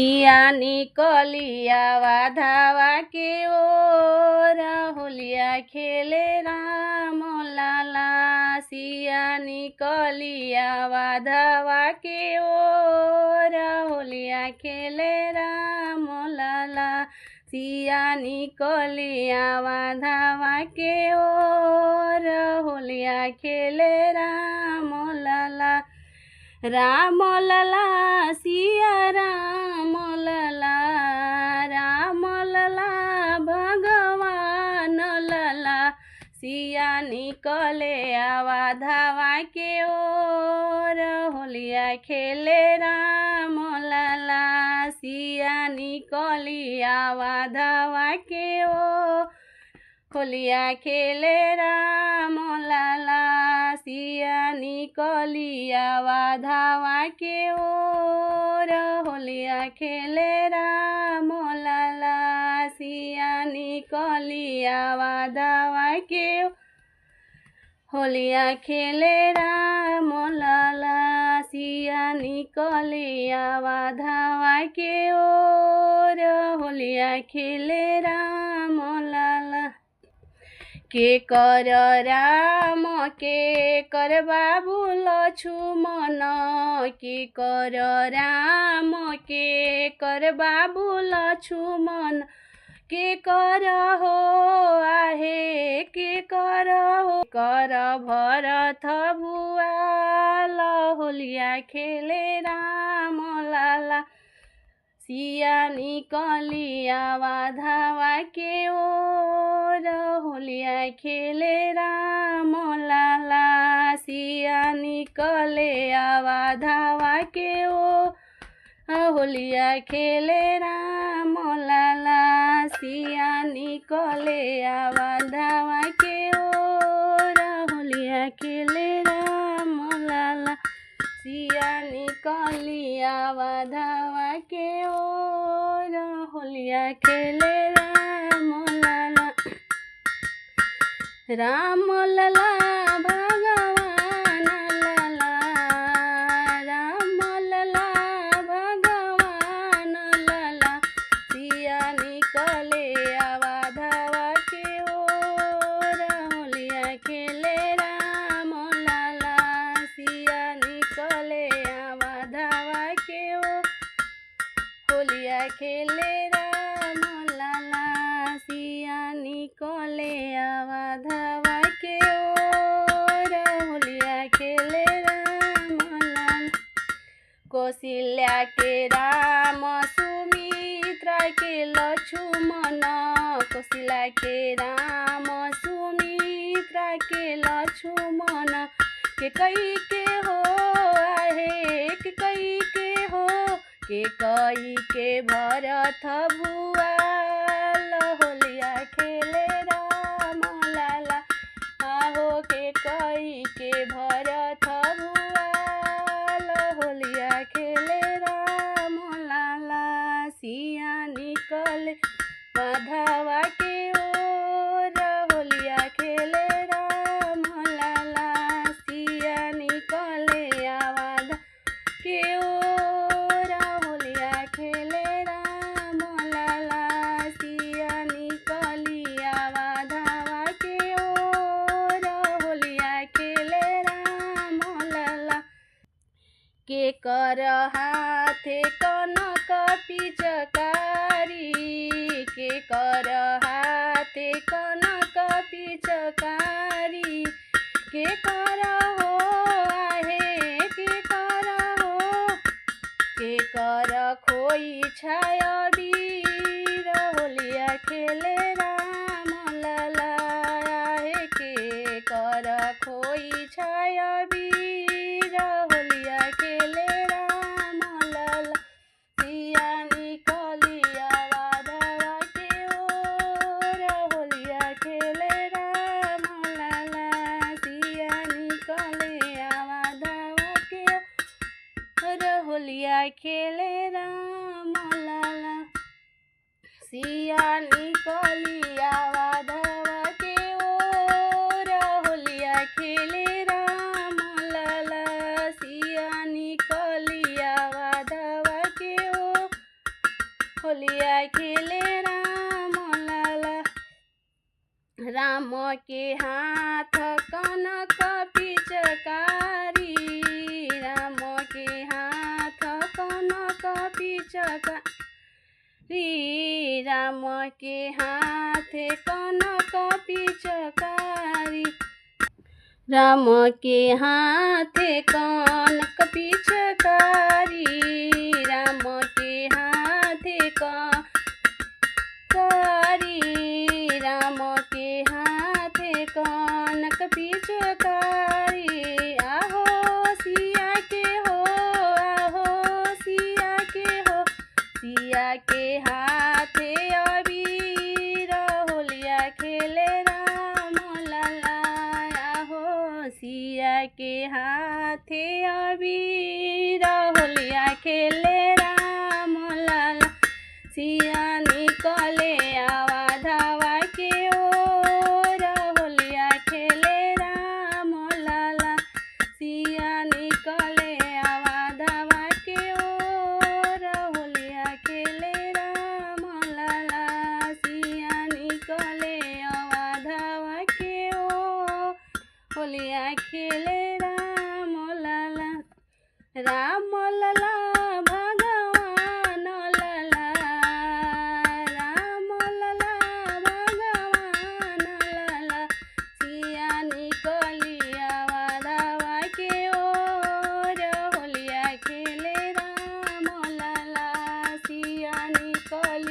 सिया निकलिया धावा के ओर होलिया खेले राम लाला। सिया निकलिया धावा के ओर होलिया खेले राम लाला। सिया निकलिया धावा के ओर होलिया खेले राम लाला। राम लाला सिया राम लाला, राम लाला भगवान लाला। सिया निकले धावा के ओर होलिया खेले राम लाला। सिया निकलिया धावा के ओर होलिया खेले राम लाला। सिया निकलिया धावा के ओर होलिया खेले राम लाला। सिया निकलिया धावा के होलिया खेले राम लाला। सिया निकलिया धावा के ओर होलिया खेले राम लाला। के कर राम के कर बाबू लक्ष्मण, के कर राम के कर बाबू लक्ष्मण। के कर हो आहे के कर हो कर भरत भुआल होलिया खेले राम लाला। सिया निकलिया धावा के ओर होलिया खेले राम लाला। सिया निकले धावा के ओर होलिया खेले राम लाला। सिया निकले धावा के ओर होलिया खेले राम लाला। सिया निकलिया धावा के ओर होलिया खेले राम लाला। राम लाला भगवान लाला, राम लाला भगवान लाला। सिया निकले धावा के ओर होलिया खेले राम लाला। सिया निकले धावा के ओर होलिया खेले राम लाला। सिया निकले धावा के ओर होलिया खेले राम लाला। कौशल्या के राम सुमित्रा के लक्ष्मण, कौशल्या के राम सुमित्रा के लक्ष्मण। के कई के हो आहे के कई के हो, के कई के भरत भुआल होलिया खेले राम लाला। आहो के कई के भरत भुआल होलिया खेले राम लाला। सिया निकले धावा के ओर होलिया खेले राम लाला। सिया निकले धावा के ओर होलिया खेले राम लाला। सिया निकलिया धावा के ओर होलिया खेले राम लाला। के कर हाथे कनक पिचकारी, के कर हाथे कनक पिचकारी। के कर हो आहे के कर हो के कर खोई छाय वीर होलिया खेले राम लाला। आहे के कर खोई छाय वीर होलिया खेले राम लाला। सिया निकलिया धावा के ओर होलिया खेले राम लाला। सिया निकलिया धावा के ओर होलिया खेले राम लाला। सिया निकलिया धावा के ओर होलिया खेले राम लाला। सिया निकलिया धावा के ओर होलिया खेले राम लाला। राम के हाथ कनक पिचकारी, राम के हाथ कनक पिचकारी, राम के हाथ कनक पिचकारी, राम के हाथ कनक पिचकारी, राम के हाथ कनकारी, राम के हाथ कनक पिचकारी। आहो सिया के हो, आहो सिया के हो, सिया के हाथे अबीर होलिया खेले राम लाला। आहो सिया के हाथे अबीर होलिया खेले राम लाला। सिया निकले आवा धावा के ओर होलिया खेले राम लाला। सिया निकले आवा धावा के ओर होलिया खेले राम लाला। सिया निकले आवा धावा के ओर होलिया खेले राम लाला। राम लाला भगवान लाला, राम लाला भगवान लाला। सिया निकली आवा धावा के ओर होलिया खेले राम लाला। सिया निकली